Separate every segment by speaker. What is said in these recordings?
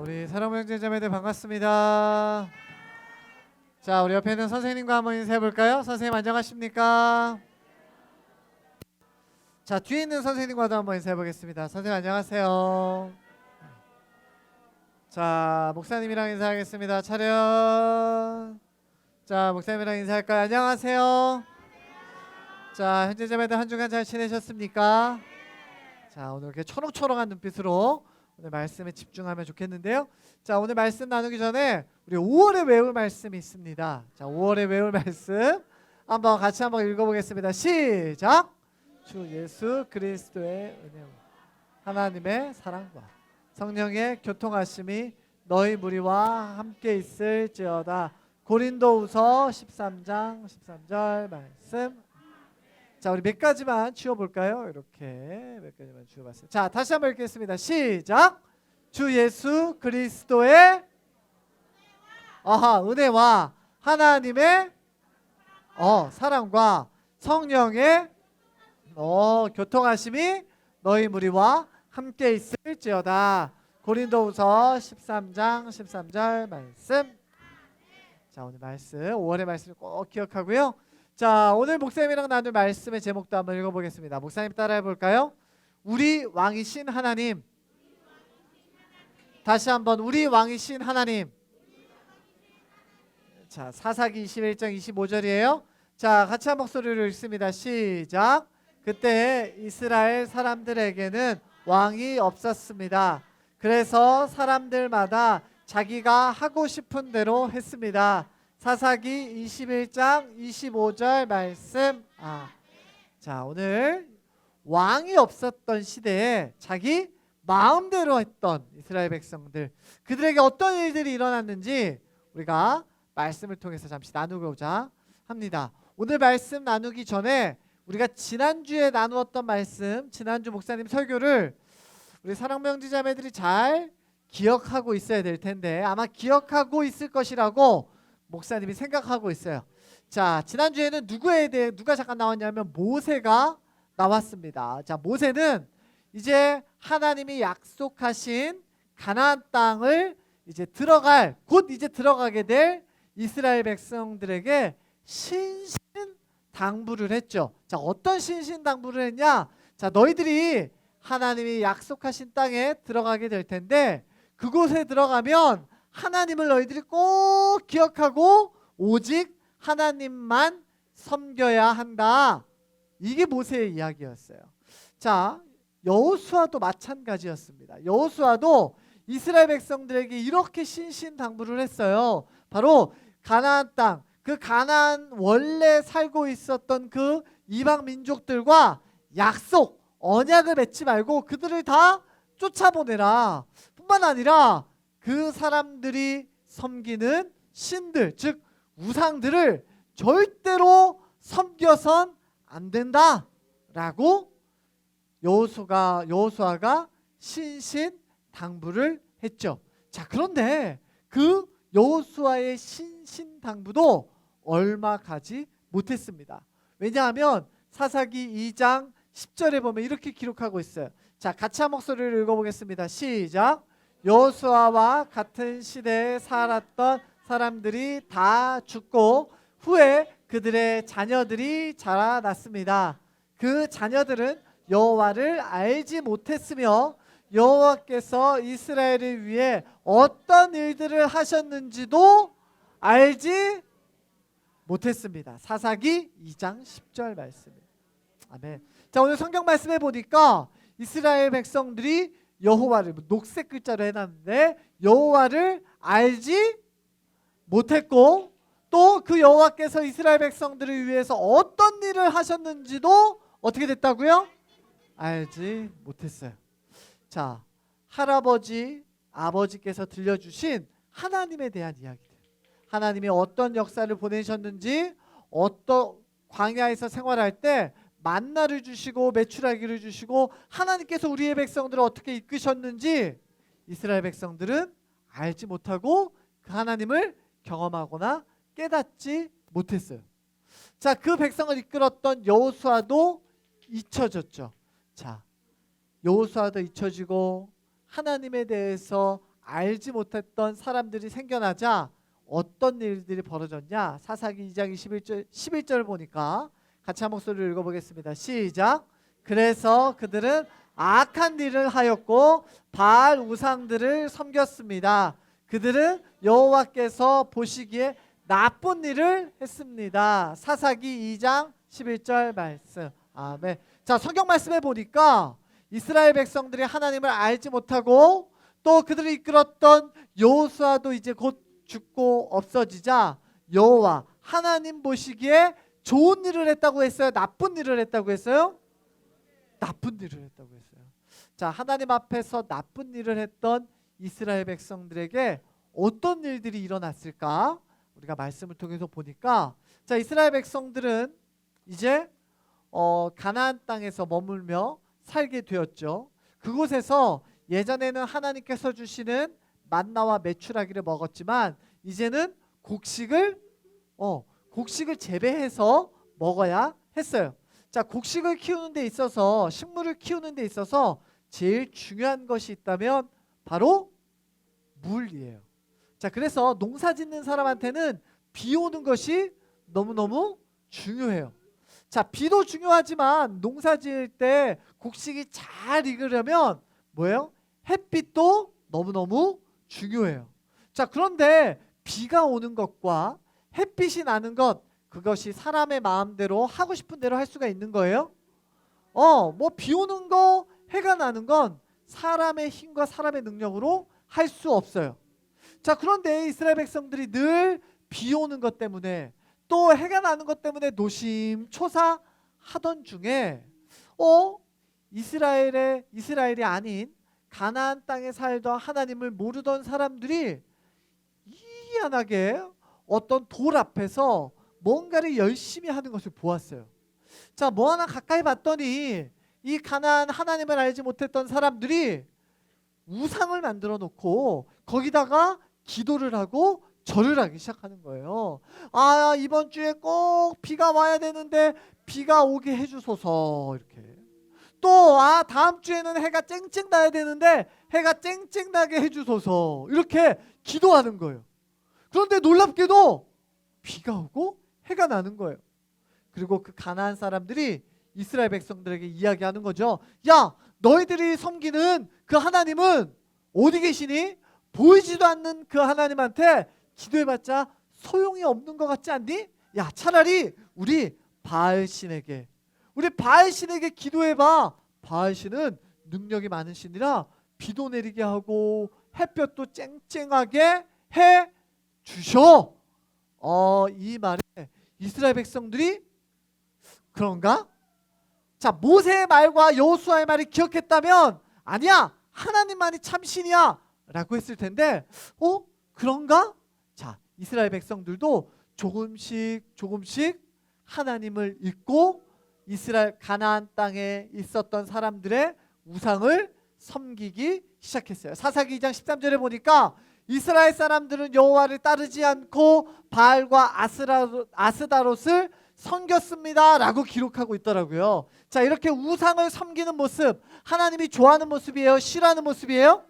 Speaker 1: 우리 사랑하는 형제자매들 반갑습니다. 자, 우리 옆에 있는 선생님과 한번 인사해 볼까요? 선생님 안녕하십니까? 자, 뒤에 있는 선생님과도 한번 인사해 보겠습니다. 선생님 안녕하세요. 자, 목사님이랑 인사하겠습니다. 차렷. 자, 목사님이랑 인사할까요? 안녕하세요. 자, 형제자매들 한 주간 잘 지내셨습니까? 자, 오늘 이렇게 초롱초롱한 눈빛으로 오늘 말씀에 집중하면 좋겠는데요. 자, 오늘 말씀 나누기 전에 우리 5월에 외울 말씀이 있습니다. 자, 5월에 외울 말씀 한번 같이 한번 읽어보겠습니다. 시작. 주 예수 그리스도의 은혜와 하나님의 사랑과 성령의 교통하심이 너희 무리와 함께 있을지어다. 고린도후서 13장 13절 말씀. 자, 우리 몇 가지만 지워볼까요? 이렇게 몇 가지만 지워봤어요. 자, 다시 한번 읽겠습니다. 시작. 주 예수 그리스도의 은혜와 하나님의 사랑과 성령의 교통하심이 너희 무리와 함께 있을지어다. 고린도후서 13장 13절 말씀. 자, 오늘 말씀 5월의 말씀을 꼭 기억하고요. 자, 오늘 목사님이랑 나눌 말씀의 제목도 한번 읽어보겠습니다. 목사님 따라해 볼까요? 우리 왕이신 하나님. 다시 한번 우리 왕이신 하나님. 자, 사사기 21장 25절이에요. 자, 같이 한 목소리로 읽습니다. 시작. 그때 이스라엘 사람들에게는 왕이 없었습니다. 그래서 사람들마다 자기가 하고 싶은 대로 했습니다. 사사기 21장 25절 말씀. 자, 오늘 왕이 없었던 시대에 자기 마음대로 했던 이스라엘 백성들, 그들에게 어떤 일들이 일어났는지 우리가 말씀을 통해서 잠시 나누고자 합니다. 오늘 말씀 나누기 전에 우리가 지난주에 나누었던 말씀, 지난주 목사님 설교를 우리 사랑하는 형제자매들이 잘 기억하고 있어야 될 텐데 아마 기억하고 있을 것이라고 목사님이 생각하고 있어요. 자, 지난주에는 누가 잠깐 나왔냐면 모세가 나왔습니다. 자, 모세는 이제 하나님이 약속하신 가나안 땅을 이제 들어가게 될 이스라엘 백성들에게 신신당부를 했죠. 자, 어떤 신신당부를 했냐? 자, 너희들이 하나님이 약속하신 땅에 들어가게 될 텐데 그곳에 들어가면 하나님을 너희들이 꼭 기억하고 오직 하나님만 섬겨야 한다. 이게 모세의 이야기였어요. 자, 여호수아도 마찬가지였습니다. 여호수아도 이스라엘 백성들에게 이렇게 신신당부를 했어요. 바로 가나안 땅, 그 가나안 원래 살고 있었던 그 이방 민족들과 약속, 언약을 맺지 말고 그들을 다 쫓아보내라. 뿐만 아니라 그 사람들이 섬기는 신들, 즉 우상들을 절대로 섬겨선 안 된다라고 여호수아가 신신당부를 했죠. 자, 그런데 그 여호수아의 신신당부도 얼마 가지 못했습니다. 왜냐하면 사사기 2장 10절에 보면 이렇게 기록하고 있어요. 자, 같이 한 목소리를 읽어보겠습니다. 시작. 여호수아와 같은 시대에 살았던 사람들이 다 죽고 후에 그들의 자녀들이 자라났습니다. 그 자녀들은 여호와를 알지 못했으며 여호와께서 이스라엘을 위해 어떤 일들을 하셨는지도 알지 못했습니다. 사사기 2장 10절 말씀입니다. 아멘. 자, 오늘 성경 말씀해 보니까 이스라엘 백성들이 여호와를, 녹색 글자로 해놨는데 여호와를 알지 못했고 또 그 여호와께서 이스라엘 백성들을 위해서 어떤 일을 하셨는지도 어떻게 됐다고요? 알지 못했어요. 자, 할아버지, 아버지께서 들려주신 하나님에 대한 이야기들, 하나님이 어떤 역사를 보내셨는지, 어떤 광야에서 생활할 때 만나를 주시고 메추라기를 주시고 하나님께서 우리의 백성들을 어떻게 이끄셨는지 이스라엘 백성들은 알지 못하고 그 하나님을 경험하거나 깨닫지 못했어요. 자, 그 백성을 이끌었던 여호수아도 잊혀졌죠. 자, 여호수아도 잊혀지고 하나님에 대해서 알지 못했던 사람들이 생겨나자 어떤 일들이 벌어졌냐? 사사기 2장 11절 보니까 같이 한 목소리로 읽어보겠습니다. 시작. 그래서 그들은 악한 일을 하였고 바알 우상들을 섬겼습니다. 그들은 여호와께서 보시기에 나쁜 일을 했습니다. 사사기 2장 11절 말씀. 아멘. 자, 성경 말씀에 보니까 이스라엘 백성들이 하나님을 알지 못하고 또 그들을 이끌었던 여호수아도 이제 곧 죽고 없어지자 여호와 하나님 보시기에 좋은 일을 했다고 했어요? 나쁜 일을 했다고 했어요? 나쁜 일을 했다고 했어요. 자, 하나님 앞에서 나쁜 일을 했던 이스라엘 백성들에게 어떤 일들이 일어났을까? 우리가 말씀을 통해서 보니까 자, 이스라엘 백성들은 이제 가나안 땅에서 머물며 살게 되었죠. 그곳에서 예전에는 하나님께서 주시는 만나와 메추라기를 먹었지만 이제는 곡식을 재배해서 먹어야 했어요. 자, 곡식을 키우는 데 있어서 식물을 키우는 데 있어서 제일 중요한 것이 있다면 바로 물이에요. 자, 그래서 농사 짓는 사람한테는 비 오는 것이 너무너무 중요해요. 자, 비도 중요하지만 농사 지을 때 곡식이 잘 익으려면 뭐예요? 햇빛도 너무너무 중요해요. 자, 그런데 비가 오는 것과 햇빛이 나는 것, 그것이 사람의 마음대로 하고 싶은 대로 할 수가 있는 거예요? 뭐 비 오는 거, 해가 나는 건 사람의 힘과 사람의 능력으로 할 수 없어요. 자, 그런데 이스라엘 백성들이 늘 비 오는 것 때문에 또 해가 나는 것 때문에 노심초사하던 중에 이스라엘이 아닌 가나안 땅에 살던 하나님을 모르던 사람들이 희한하게 어떤 돌 앞에서 뭔가를 열심히 하는 것을 보았어요. 자, 뭐 하나 가까이 봤더니 이 가나안 하나님을 알지 못했던 사람들이 우상을 만들어 놓고 거기다가 기도를 하고 절을 하기 시작하는 거예요. 아, 이번 주에 꼭 비가 와야 되는데 비가 오게 해주소서. 이렇게. 또 다음 주에는 해가 쨍쨍 나야 되는데 해가 쨍쨍 나게 해주소서. 이렇게 기도하는 거예요. 그런데 놀랍게도 비가 오고 해가 나는 거예요. 그리고 그 가나안 사람들이 이스라엘 백성들에게 이야기하는 거죠. 야, 너희들이 섬기는 그 하나님은 어디 계시니? 보이지도 않는 그 하나님한테 기도해봤자 소용이 없는 것 같지 않니? 야, 차라리 우리 바알신에게 기도해봐. 바알신은 능력이 많은 신이라 비도 내리게 하고 햇볕도 쨍쨍하게 해 주셔. 이 말에 이스라엘 백성들이 그런가? 자, 모세의 말과 여호수아의 말이 기억했다면 아니야, 하나님만이 참신이야 라고 했을 텐데 그런가? 자, 이스라엘 백성들도 조금씩 하나님을 잊고 이스라엘 가나안 땅에 있었던 사람들의 우상을 섬기기 시작했어요. 사사기 2장 13절에 보니까 이스라엘 사람들은 여호와를 따르지 않고 바알과 아스다롯을 섬겼습니다 라고 기록하고 있더라고요. 자, 이렇게 우상을 섬기는 모습, 하나님이 좋아하는 모습이에요? 싫어하는 모습이에요?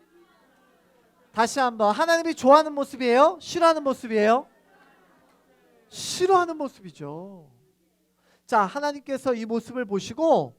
Speaker 1: 다시 한번, 하나님이 좋아하는 모습이에요? 싫어하는 모습이에요? 싫어하는 모습이죠. 자, 하나님께서 이 모습을 보시고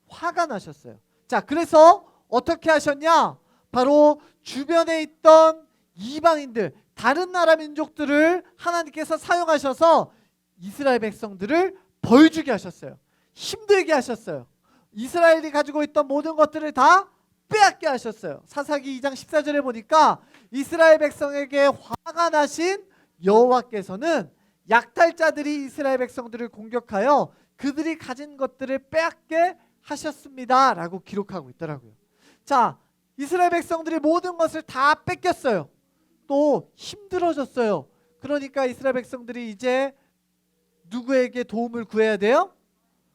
Speaker 1: 화가 나셨어요. 자, 그래서 어떻게 하셨냐? 바로 주변에 있던 이방인들, 다른 나라 민족들을 하나님께서 사용하셔서 이스라엘 백성들을 벌주게 하셨어요. 힘들게 하셨어요. 이스라엘이 가지고 있던 모든 것들을 다 빼앗게 하셨어요. 사사기 2장 14절에 보니까 이스라엘 백성에게 화가 나신 여호와께서는 약탈자들이 이스라엘 백성들을 공격하여 그들이 가진 것들을 빼앗게 하셨습니다 라고 기록하고 있더라고요. 자, 이스라엘 백성들이 모든 것을 다 뺏겼어요. 또 힘들어졌어요. 그러니까 이스라엘 백성들이 이제 누구에게 도움을 구해야 돼요?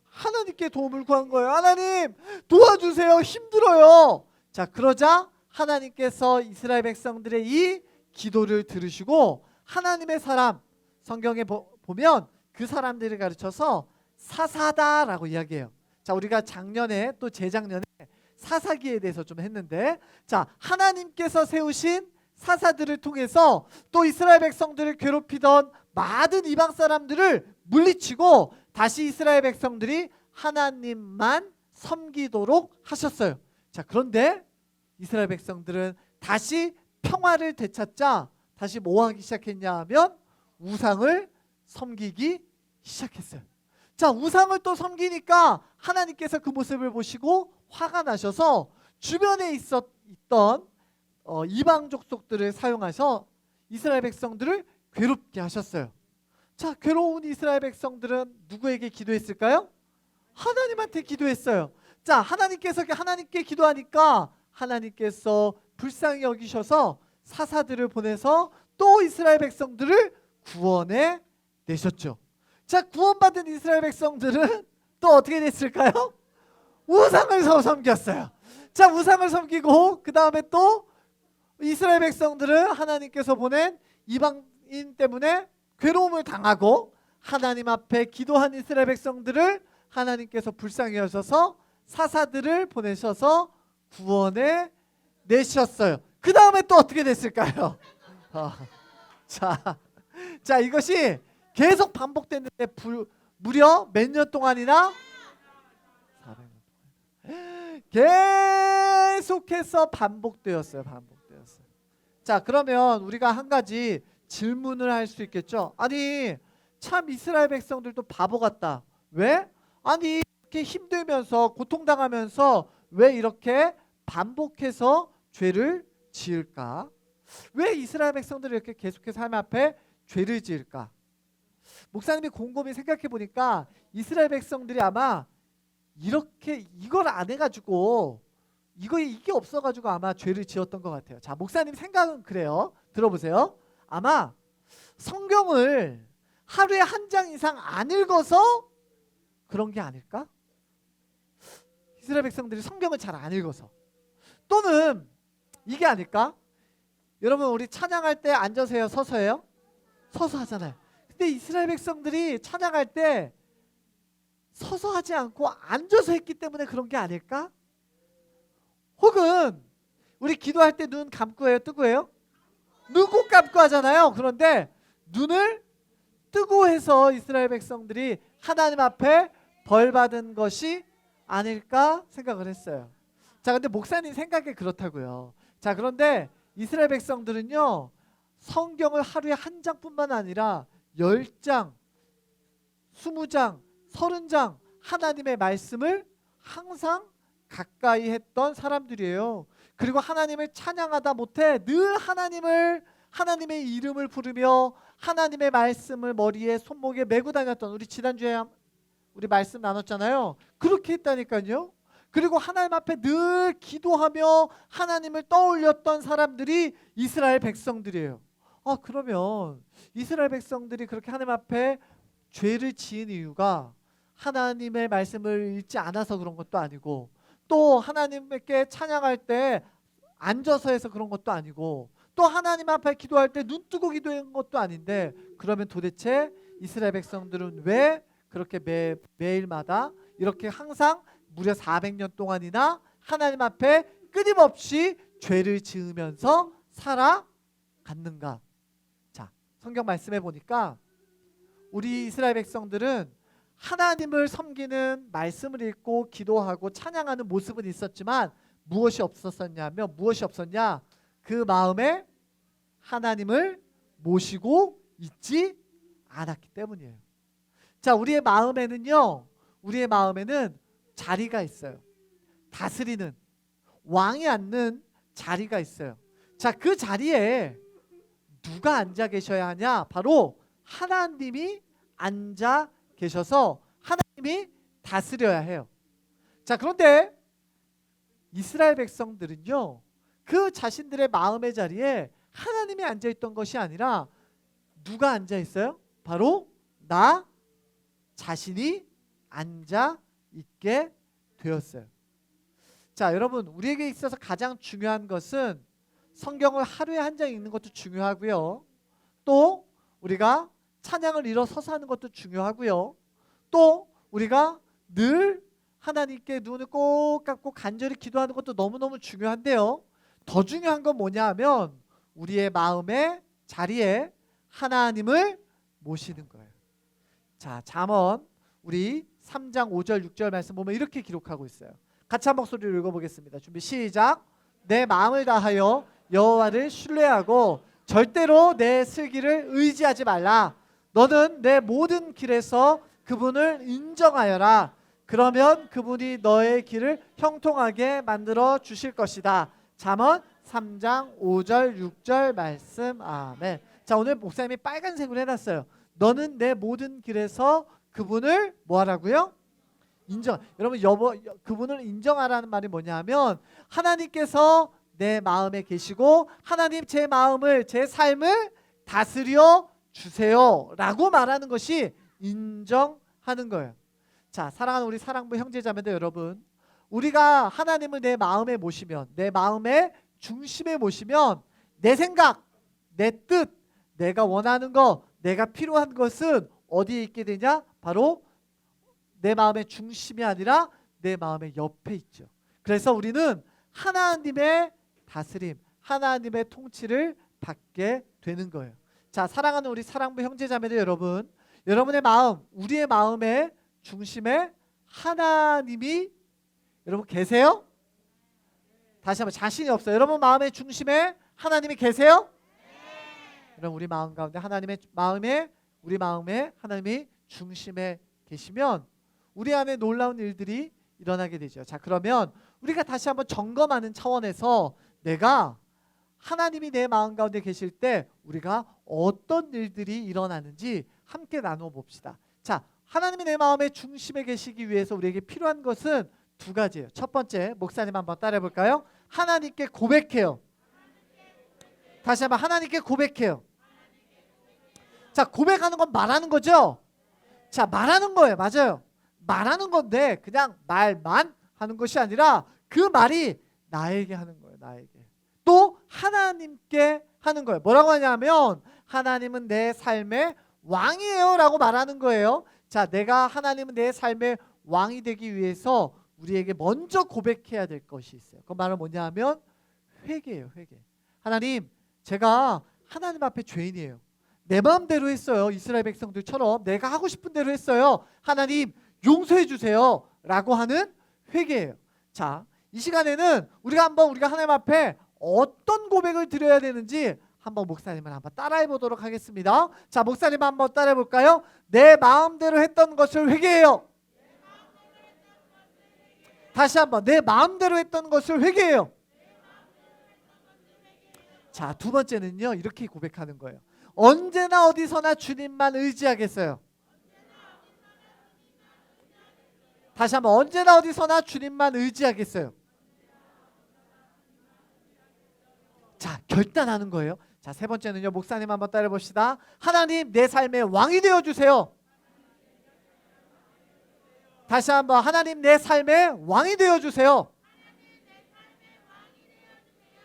Speaker 1: 하나님께 도움을 구한 거예요. 하나님 도와주세요. 힘들어요. 자, 그러자 하나님께서 이스라엘 백성들의 이 기도를 들으시고 하나님의 사람, 성경에 보면 그 사람들을 가르쳐서 사사다라고 이야기해요. 자, 우리가 작년에 또 재작년에 사사기에 대해서 좀 했는데, 자, 하나님께서 세우신 사사들을 통해서 또 이스라엘 백성들을 괴롭히던 많은 이방 사람들을 물리치고 다시 이스라엘 백성들이 하나님만 섬기도록 하셨어요. 자, 그런데 이스라엘 백성들은 다시 평화를 되찾자 다시 뭐 하기 시작했냐 하면 우상을 섬기기 시작했어요. 자, 우상을 또 섬기니까 하나님께서 그 모습을 보시고 화가 나셔서 주변에 있던 이방 족속들을 사용하셔 이스라엘 백성들을 괴롭게 하셨어요. 자, 괴로운 이스라엘 백성들은 누구에게 기도했을까요? 하나님한테 기도했어요. 자, 하나님께 기도하니까 하나님께서 불쌍히 여기셔서 사사들을 보내서 또 이스라엘 백성들을 구원해 내셨죠. 자, 구원받은 이스라엘 백성들은 또 어떻게 됐을까요? 우상을 섬겼어요. 자, 우상을 섬기고 그 다음에 또 이스라엘 백성들은 하나님께서 보낸 이방인 때문에 괴로움을 당하고 하나님 앞에 기도한 이스라엘 백성들을 하나님께서 불쌍히 여셔서 사사들을 보내셔서 구원해 내셨어요. 그 다음에 또 어떻게 됐을까요? 자, 이것이 계속 반복됐는데 무려 몇 년 동안이나? 400년. 계속해서 반복되었어요. 자, 그러면 우리가 한 가지 질문을 할 수 있겠죠. 아니, 참 이스라엘 백성들도 바보 같다. 왜? 아니, 이렇게 힘들면서 고통당하면서 왜 이렇게 반복해서 죄를 지을까? 왜 이스라엘 백성들이 이렇게 계속해서 하나님 앞에 죄를 지을까? 목사님이 곰곰이 생각해 보니까 이스라엘 백성들이 아마 이렇게 이걸 안 해가지고 이게 없어가지고 아마 죄를 지었던 것 같아요. 자, 목사님 생각은 그래요. 들어보세요. 아마 성경을 하루에 한 장 이상 안 읽어서 그런 게 아닐까? 이스라엘 백성들이 성경을 잘 안 읽어서. 또는 이게 아닐까? 여러분, 우리 찬양할 때 앉아서 해요? 서서 해요? 서서 하잖아요. 근데 이스라엘 백성들이 찬양할 때 서서 하지 않고 앉아서 했기 때문에 그런 게 아닐까? 혹은 우리 기도할 때 눈 감고 해요? 뜨고 해요? 눈 꼭 감고 하잖아요. 그런데 눈을 뜨고 해서 이스라엘 백성들이 하나님 앞에 벌 받은 것이 아닐까 생각을 했어요. 자, 근데 목사님 생각에 그렇다고요. 자, 그런데 이스라엘 백성들은요, 성경을 하루에 한 장뿐만 아니라 10장, 20장, 30장 하나님의 말씀을 항상 가까이 했던 사람들이에요. 그리고 하나님을 찬양하다 못해 늘 하나님의 이름을 부르며 하나님의 말씀을 머리에 손목에 메고 다녔던, 우리 지난주에 우리 말씀 나눴잖아요. 그렇게 했다니까요. 그리고 하나님 앞에 늘 기도하며 하나님을 떠올렸던 사람들이 이스라엘 백성들이에요. 그러면 이스라엘 백성들이 그렇게 하나님 앞에 죄를 지은 이유가 하나님의 말씀을 읽지 않아서 그런 것도 아니고, 또 하나님께 찬양할 때 앉아서 해서 그런 것도 아니고, 또 하나님 앞에 기도할 때 눈 뜨고 기도한 것도 아닌데, 그러면 도대체 이스라엘 백성들은 왜 그렇게 매일마다 이렇게 항상 무려 400년 동안이나 하나님 앞에 끊임없이 죄를 지으면서 살아갔는가? 자, 성경 말씀해 보니까 우리 이스라엘 백성들은 하나님을 섬기는 말씀을 읽고 기도하고 찬양하는 모습은 있었지만 무엇이 없었냐? 그 마음에 하나님을 모시고 있지 않았기 때문이에요. 자, 우리의 마음에는 자리가 있어요. 다스리는, 왕이 앉는 자리가 있어요. 자, 그 자리에 누가 앉아 계셔야 하냐? 바로 하나님이 앉아 계셔서 하나님이 다스려야 해요. 자, 그런데 이스라엘 백성들은요, 그 자신들의 마음의 자리에 하나님이 앉아 있던 것이 아니라 누가 앉아 있어요? 바로 나 자신이 앉아 있게 되었어요. 자, 여러분, 우리에게 있어서 가장 중요한 것은 성경을 하루에 한 장 읽는 것도 중요하고요. 또 우리가 찬양을 일어서서 하는 것도 중요하고요. 또 우리가 늘 하나님께 눈을 꼭 감고 간절히 기도하는 것도 너무너무 중요한데요. 더 중요한 건 뭐냐 하면 우리의 마음의 자리에 하나님을 모시는 거예요. 자, 잠언 우리 3장 5절 6절 말씀 보면 이렇게 기록하고 있어요. 같이 한 목소리로 읽어보겠습니다. 준비 시작. 내 마음을 다하여 여호와를 신뢰하고 절대로 내 슬기를 의지하지 말라. 너는 내 모든 길에서 그분을 인정하여라. 그러면 그분이 너의 길을 형통하게 만들어 주실 것이다. 잠언 3장 5절 6절 말씀. 아멘. 자, 오늘 목사님이 빨간색으로 해놨어요. 너는 내 모든 길에서 그분을 뭐하라고요? 인정. 여러분 그분을 인정하라는 말이 뭐냐면 하나님께서 내 마음에 계시고 하나님 제 마음을 제 삶을 다스려 주세요 라고 말하는 것이 인정하는 거예요. 자, 사랑하는 우리 사랑부 형제자매들 여러분, 우리가 하나님을 내 마음에 모시면, 내 마음의 중심에 모시면 내 생각, 내 뜻, 내가 원하는 것, 내가 필요한 것은 어디에 있게 되냐? 바로 내 마음의 중심이 아니라 내 마음의 옆에 있죠. 그래서 우리는 하나님의 다스림, 하나님의 통치를 받게 되는 거예요. 자, 사랑하는 우리 사랑부 형제자매들 여러분, 여러분의 마음, 우리의 마음의 중심에 하나님이 여러분 계세요? 다시 한번, 자신이 없어요. 여러분 마음의 중심에 하나님이 계세요? 여러분 우리 마음 가운데 우리 마음에 하나님이 중심에 계시면 우리 안에 놀라운 일들이 일어나게 되죠. 자, 그러면 우리가 다시 한번 점검하는 차원에서 내가 하나님이 내 마음 가운데 계실 때 우리가 어떤 일들이 일어나는지 함께 나누어 봅시다. 자, 하나님이 내 마음의 중심에 계시기 위해서 우리에게 필요한 것은 두 가지예요. 첫 번째, 목사님 한번 따라해 볼까요? 하나님께 고백해요. 다시 한번, 하나님께 고백해요. 자, 고백하는 건 말하는 거죠? 자, 말하는 거예요. 맞아요. 말하는 건데 그냥 말만 하는 것이 아니라 그 말이 나에게 하는 거예요. 나에게. 또 하나님께 하는 거예요. 뭐라고 하냐면 하나님은 내 삶의 왕이에요 라고 말하는 거예요. 자, 내가 하나님은 내 삶의 왕이 되기 위해서 우리에게 먼저 고백해야 될 것이 있어요. 그 말은 뭐냐면 회개예요. 회개. 하나님, 제가 하나님 앞에 죄인이에요. 내 마음대로 했어요. 이스라엘 백성들처럼 내가 하고 싶은 대로 했어요. 하나님 용서해 주세요 라고 하는 회개예요. 자, 이 시간에는 우리가 하나님 앞에 어떤 고백을 드려야 되는지 한번 목사님을 한번 따라해 보도록 하겠습니다. 자, 목사님 한번 따라해 볼까요? 내 마음대로 했던 것을 회개해요. 다시 한번, 내 마음대로 했던 것을 회개해요. 자, 두 번째는요, 이렇게 고백하는 거예요. 언제나 어디서나 주님만 의지하겠어요. 다시 한번, 언제나 어디서나 주님만 의지하겠어요. 자, 결단하는 거예요. 자, 세 번째는요, 목사님 한번 따라해 봅시다. 하나님, 내 삶의 왕이 되어주세요. 다시 한번, 하나님, 내 삶의 왕이 되어주세요.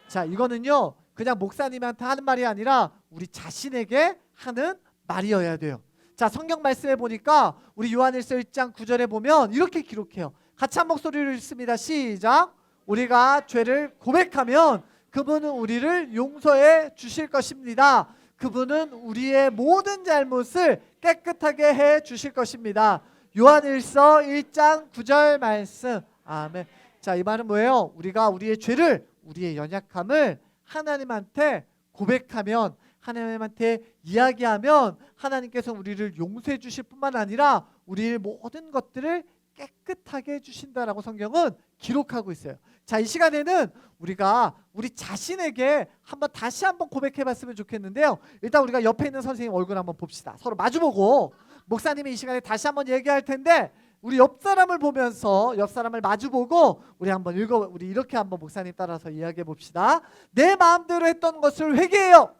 Speaker 1: 자, 이거는요, 그냥 목사님한테 하는 말이 아니라 우리 자신에게 하는 말이어야 돼요. 자, 성경 말씀에 보니까 우리 요한일서 1장 9절에 보면 이렇게 기록해요. 같이 한 목소리로 읽습니다. 시작. 우리가 죄를 고백하면 그분은 우리를 용서해 주실 것입니다. 그분은 우리의 모든 잘못을 깨끗하게 해 주실 것입니다. 요한일서 1장 9절 말씀. 아멘. 자, 이 말은 뭐예요? 우리가 우리의 죄를, 우리의 연약함을 하나님한테 고백하면, 하나님한테 이야기하면 하나님께서 우리를 용서해 주실 뿐만 아니라 우리의 모든 것들을 깨끗하게 해주신다라고 성경은 기록하고 있어요. 자, 이 시간에는 우리가 우리 자신에게 다시 한번 고백해 봤으면 좋겠는데요. 일단 우리가 옆에 있는 선생님 얼굴 한번 봅시다. 서로 마주보고 목사님이 이 시간에 다시 한번 얘기할 텐데 우리 옆 사람을 보면서, 옆 사람을 마주보고 우리 이렇게 한번 목사님 따라서 이야기해 봅시다. 내 마음대로 했던 것을 회개해요.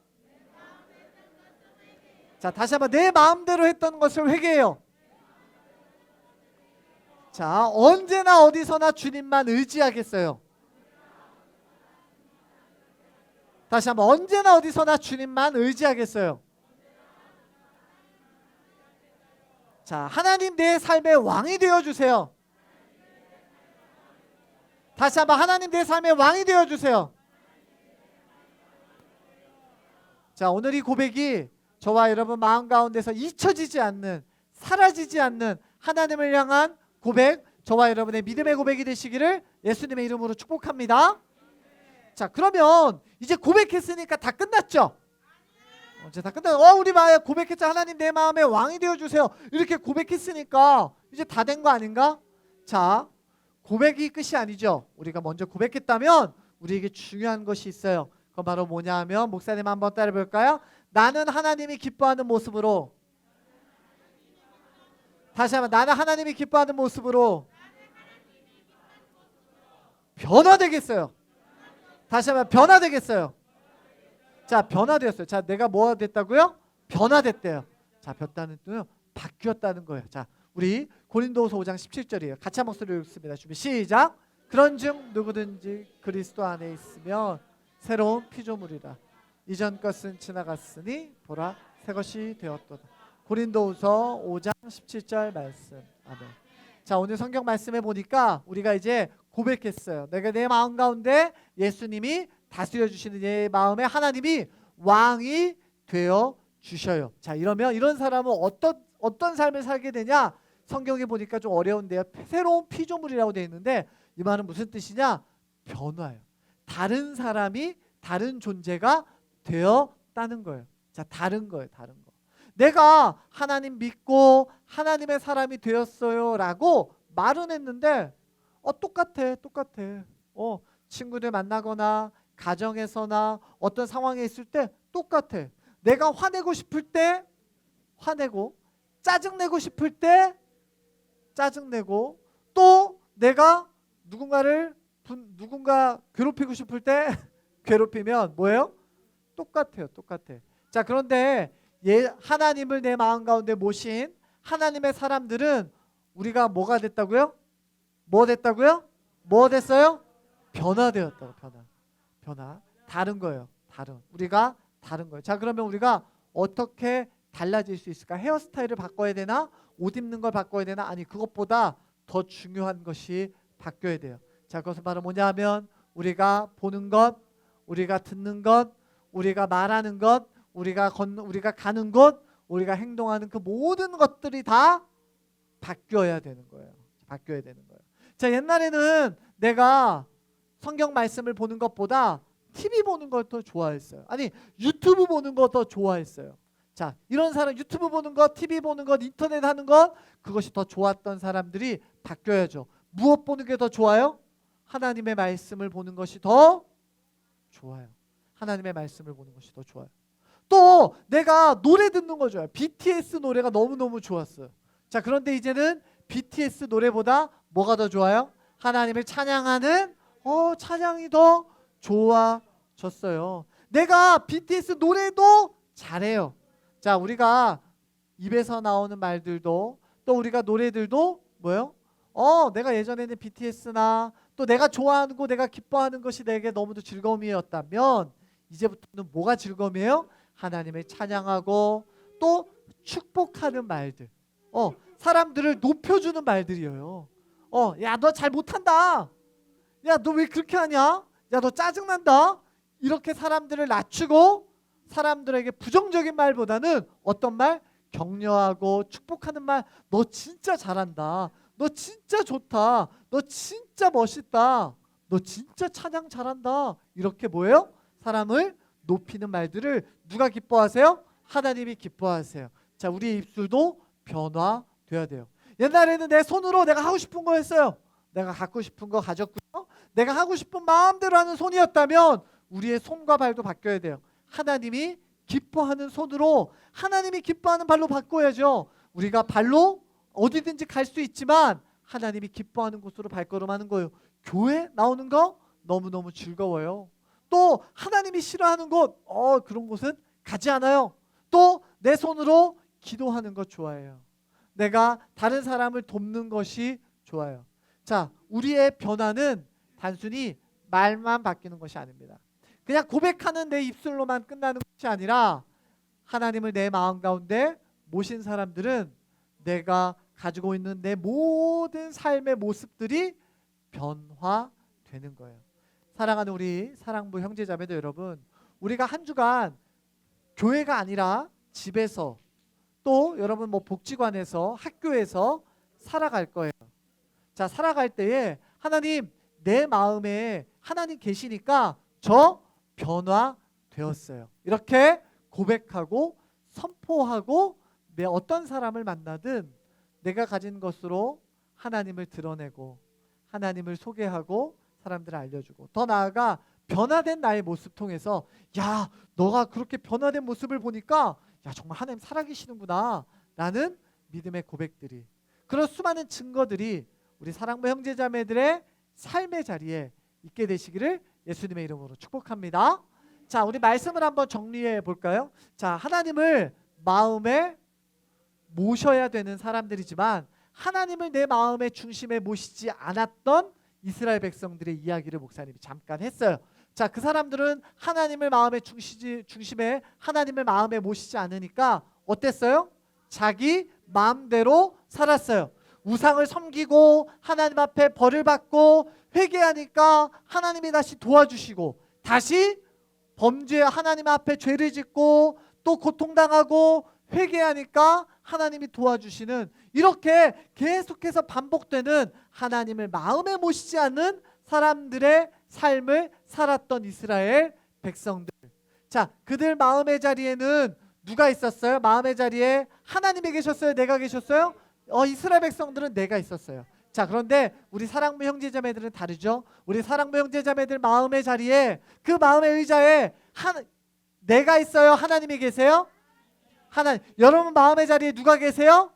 Speaker 1: 자, 다시 한번, 내 마음대로 했던 것을 회개해요. 자, 언제나 어디서나 주님만 의지하겠어요. 다시 한번, 언제나 어디서나 주님만 의지하겠어요. 자, 하나님, 내 삶의 왕이 되어주세요. 다시 한번, 하나님, 내 삶의 왕이 되어주세요. 자, 오늘 이 고백이 저와 여러분 마음 가운데서 잊혀지지 않는, 사라지지 않는 하나님을 향한 고백, 저와 여러분의 믿음의 고백이 되시기를 예수님의 이름으로 축복합니다. 자, 그러면 이제 고백했으니까 다 끝났죠? 이제 다 끝났. 우리 마음 고백했죠. 하나님 내 마음의 왕이 되어주세요. 이렇게 고백했으니까 이제 다 된 거 아닌가? 자, 고백이 끝이 아니죠. 우리가 먼저 고백했다면 우리에게 중요한 것이 있어요. 그건 바로 뭐냐 하면 목사님 한번 따라 볼까요? 나는 하나님이 기뻐하는 모습으로, 다시 한번, 나는 하나님이 기뻐하는 모습으로 변화되겠어요. 다시 한번, 변화되겠어요. 자, 변화되었어요. 자, 내가 뭐가 됐다고요? 변화됐대요. 자, 변화는 바뀌었다는 거예요. 자, 우리 고린도후서 5장 17절이에요. 같이 한 목소리로 읽습니다. 준비 시작. 그런즉 누구든지 그리스도 안에 있으면 새로운 피조물이라. 이전 것은 지나갔으니 보라 새 것이 되었도다. 고린도후서 5장 17절 말씀. 아멘. 자, 오늘 성경 말씀에 보니까 우리가 이제 고백했어요. 내가 내 마음 가운데 예수님이 다스려 주시는 내 마음에 하나님이 왕이 되어 주셔요. 자, 이러면 이런 사람은 어떤 삶을 살게 되냐? 성경에 보니까 좀 어려운데요. 새로운 피조물이라고 되어 있는데 이 말은 무슨 뜻이냐? 변화예요. 다른 사람이, 다른 존재가 되었다는 거예요. 자, 다른 거예요. 다른 거. 내가 하나님 믿고 하나님의 사람이 되었어요 라고 말은 했는데 똑같아. 친구들 만나거나 가정에서나 어떤 상황에 있을 때 똑같아. 내가 화내고 싶을 때 화내고, 짜증내고 싶을 때 짜증내고, 또 내가 누군가 괴롭히고 싶을 때 괴롭히면 뭐예요? 똑같아요. 자, 그런데 하나님을 내 마음 가운데 모신 하나님의 사람들은 우리가 뭐가 됐다고요? 뭐 됐어요? 변화되었다고. 변화. 다른 거예요. 우리가 다른 거예요. 자, 그러면 우리가 어떻게 달라질 수 있을까? 헤어스타일을 바꿔야 되나? 옷 입는 걸 바꿔야 되나? 아니, 그것보다 더 중요한 것이 바뀌어야 돼요. 자, 그것은 바로 뭐냐 하면 우리가 보는 것, 우리가 듣는 것, 우리가 말하는 것, 우리가 가는 곳, 우리가 행동하는 그 모든 것들이 다 바뀌어야 되는 거예요. 자, 옛날에는 내가 성경 말씀을 보는 것보다 TV 보는 걸 더 좋아했어요. 아니, 유튜브 보는 거 더 좋아했어요. 자, 이런 사람 유튜브 보는 것, TV 보는 것, 인터넷 하는 것, 그것이 더 좋았던 사람들이 바뀌어야죠. 무엇 보는 게 더 좋아요? 하나님의 말씀을 보는 것이 더 좋아요. 하나님의 말씀을 보는 것이 더 좋아요. 또 내가 노래 듣는 거 좋아요. BTS 노래가 너무너무 좋았어요. 자, 그런데 이제는 BTS 노래보다 뭐가 더 좋아요? 하나님을 찬양하는 찬양이 더 좋아졌어요. 내가 BTS 노래도 잘해요. 자, 우리가 입에서 나오는 말들도, 또 우리가 노래들도 뭐예요? 내가 예전에는 BTS나 또 내가 좋아하고 내가 기뻐하는 것이 내게 너무도 즐거움이었다면 이제부터는 뭐가 즐거움이에요? 하나님을 찬양하고 또 축복하는 말들, 사람들을 높여주는 말들이에요. 야, 너 잘 못한다. 야, 너 왜 그렇게 하냐? 야, 너 짜증난다. 이렇게 사람들을 낮추고 사람들에게 부정적인 말보다는 어떤 말? 격려하고 축복하는 말. 너 진짜 잘한다. 너 진짜 좋다. 너 진짜 멋있다. 너 진짜 찬양 잘한다. 이렇게 뭐예요? 사람을 높이는 말들을 누가 기뻐하세요? 하나님이 기뻐하세요. 자, 우리 입술도 변화돼야 돼요. 옛날에는 내 손으로 내가 하고 싶은 거 했어요. 내가 갖고 싶은 거 가졌고요. 내가 하고 싶은 마음대로 하는 손이었다면 우리의 손과 발도 바뀌어야 돼요. 하나님이 기뻐하는 손으로, 하나님이 기뻐하는 발로 바꿔야죠. 우리가 발로 어디든지 갈 수 있지만 하나님이 기뻐하는 곳으로 발걸음하는 거예요. 교회 나오는 거 너무너무 즐거워요. 또 하나님이 싫어하는 곳, 그런 곳은 가지 않아요. 또 내 손으로 기도하는 것 좋아해요. 내가 다른 사람을 돕는 것이 좋아요. 자, 우리의 변화는 단순히 말만 바뀌는 것이 아닙니다. 그냥 고백하는 내 입술로만 끝나는 것이 아니라 하나님을 내 마음 가운데 모신 사람들은 내가 가지고 있는 내 모든 삶의 모습들이 변화되는 거예요. 사랑하는 우리 사랑부 형제자매도 여러분, 우리가 한 주간 교회가 아니라 집에서 또 여러분 뭐 복지관에서 학교에서 살아갈 거예요. 자, 살아갈 때에 하나님 내 마음에 하나님 계시니까 저 변화되었어요. 이렇게 고백하고 선포하고 내 어떤 사람을 만나든 내가 가진 것으로 하나님을 드러내고 하나님을 소개하고 사람들을 알려주고 더 나아가 변화된 나의 모습 통해서 야 너가 그렇게 변화된 모습을 보니까 야 정말 하나님 살아계시는구나 라는 믿음의 고백들이 그런 수많은 증거들이 우리 사랑부 형제자매들의 삶의 자리에 있게 되시기를 예수님의 이름으로 축복합니다. 자, 우리 말씀을 한번 정리해 볼까요? 자, 하나님을 마음에 모셔야 되는 사람들이지만 하나님을 내 마음의 중심에 모시지 않았던 이스라엘 백성들의 이야기를 목사님이 잠깐 했어요. 자, 그 사람들은 하나님을 마음의 중심에 하나님을 마음에 모시지 않으니까 어땠어요? 자기 마음대로 살았어요. 우상을 섬기고 하나님 앞에 벌을 받고 회개하니까 하나님이 다시 도와주시고 다시 범죄 하나님 앞에 죄를 짓고 또 고통당하고 회개하니까 하나님이 도와주시는 이렇게 계속해서 반복되는 하나님을 마음에 모시지 않는 사람들의 삶을 살았던 이스라엘 백성들. 자, 그들 마음의 자리에는 누가 있었어요? 마음의 자리에 하나님이 계셨어요? 내가 계셨어요? 이스라엘 백성들은 내가 있었어요. 자, 그런데 우리 사랑부 형제자매들은 다르죠. 우리 사랑부 형제자매들 마음의 자리에 그 마음의 의자에 내가 있어요? 하나님이 계세요? 하나님. 여러분 마음의 자리에 누가 계세요?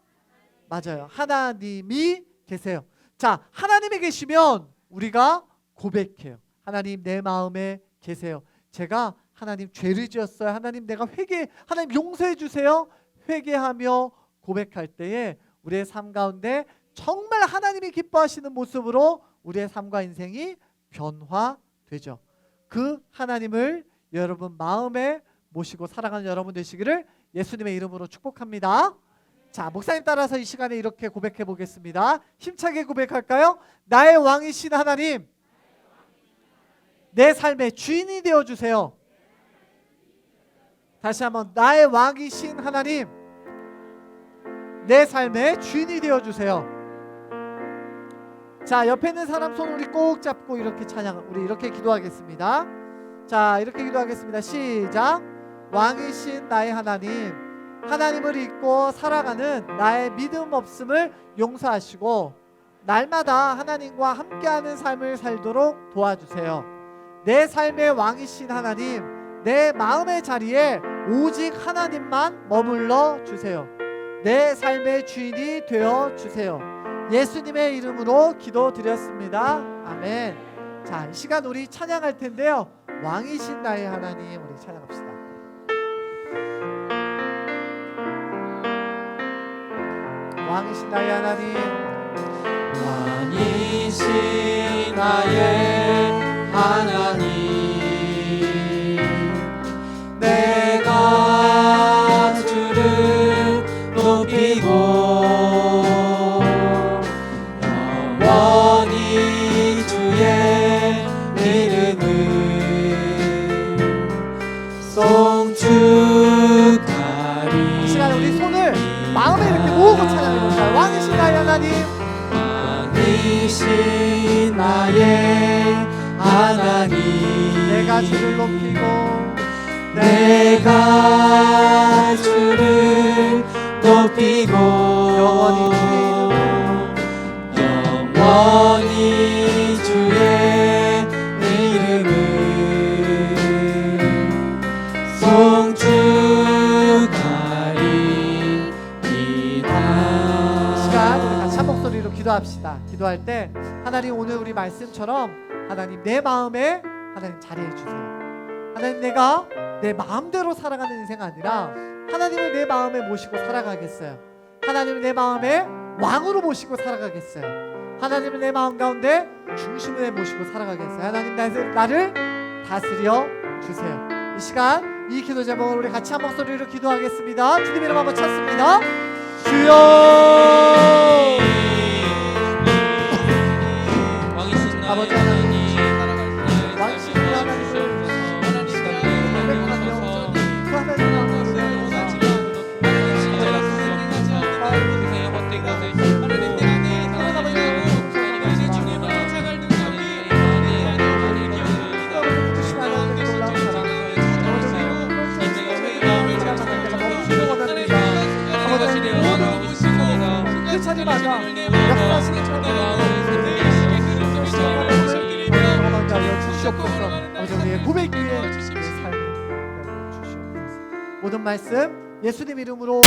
Speaker 1: 맞아요. 하나님이 계세요. 자, 하나님이 계시면 우리가 고백해요. 하나님 내 마음에 계세요. 제가 하나님 죄를 지었어요. 하나님 내가 하나님 용서해 주세요. 회개하며 고백할 때에 우리의 삶 가운데 정말 하나님이 기뻐하시는 모습으로 우리의 삶과 인생이 변화되죠. 그 하나님을 여러분 마음에 모시고 살아가는 여러분 되시기를 예수님의 이름으로 축복합니다. 자, 목사님 따라서 이 시간에 이렇게 고백해 보겠습니다. 힘차게 고백할까요? 나의 왕이신 하나님, 내 삶의 주인이 되어주세요. 다시 한번 나의 왕이신 하나님, 내 삶의 주인이 되어주세요. 자, 옆에 있는 사람 손 우리 꼭 잡고 이렇게 우리 이렇게 기도하겠습니다. 자, 이렇게 기도하겠습니다. 시작. 왕이신 나의 하나님, 하나님을 잊고 살아가는 나의 믿음 없음을 용서하시고 날마다 하나님과 함께하는 삶을 살도록 도와주세요. 내 삶의 왕이신 하나님, 내 마음의 자리에 오직 하나님만 머물러 주세요. 내 삶의 주인이 되어 주세요. 예수님의 이름으로 기도드렸습니다. 아멘. 자, 이 시간 우리 찬양할 텐데요. 왕이신 나의 하나님, 우리 찬양합시다. 왕이신 나의 하나님,
Speaker 2: 왕이신 나의 하나님, 내가 주를 높이고 영원히 주의 이름을 송축하리.
Speaker 1: 이 시간 우리 손을 마음에 이렇게 모으고 찬양해볼까요? 왕이신 나의 하나님,
Speaker 2: 왕이신 나의 하나님,
Speaker 1: 내가 주를 높이고
Speaker 2: 내가 주를 높이고 영원히 주의 이름을 송축하리이다.
Speaker 1: 시간 우리 같이 한 목소리로 기도합시다. 기도할 때 하나님 오늘 우리 말씀처럼 하나님 내 마음에 하나님 자리해 주세요. 하나님 내가 내 마음대로 살아가는 인생 아니라 하나님을 내 마음에 모시고 살아가겠어요. 하나님을 내 마음에 왕으로 모시고 살아가겠어요. 하나님을 내 마음 가운데 중심에 모시고 살아가겠어요. 하나님 나를 다스려 주세요. 이 시간 이 기도 제목을 우리 같이 한 목소리로 기도하겠습니다. 주님 이름 한번 찾습니다. 주여, 아버지 하나님, 왕이신 하나님을 고백하며 그 하나님 하나님마다 역사하시는 가운데 하여 주시옵소서. 아버지 우리의 고백 위에 우리의 삶을 주시옵소서. 모든 말씀 예수님 이름으로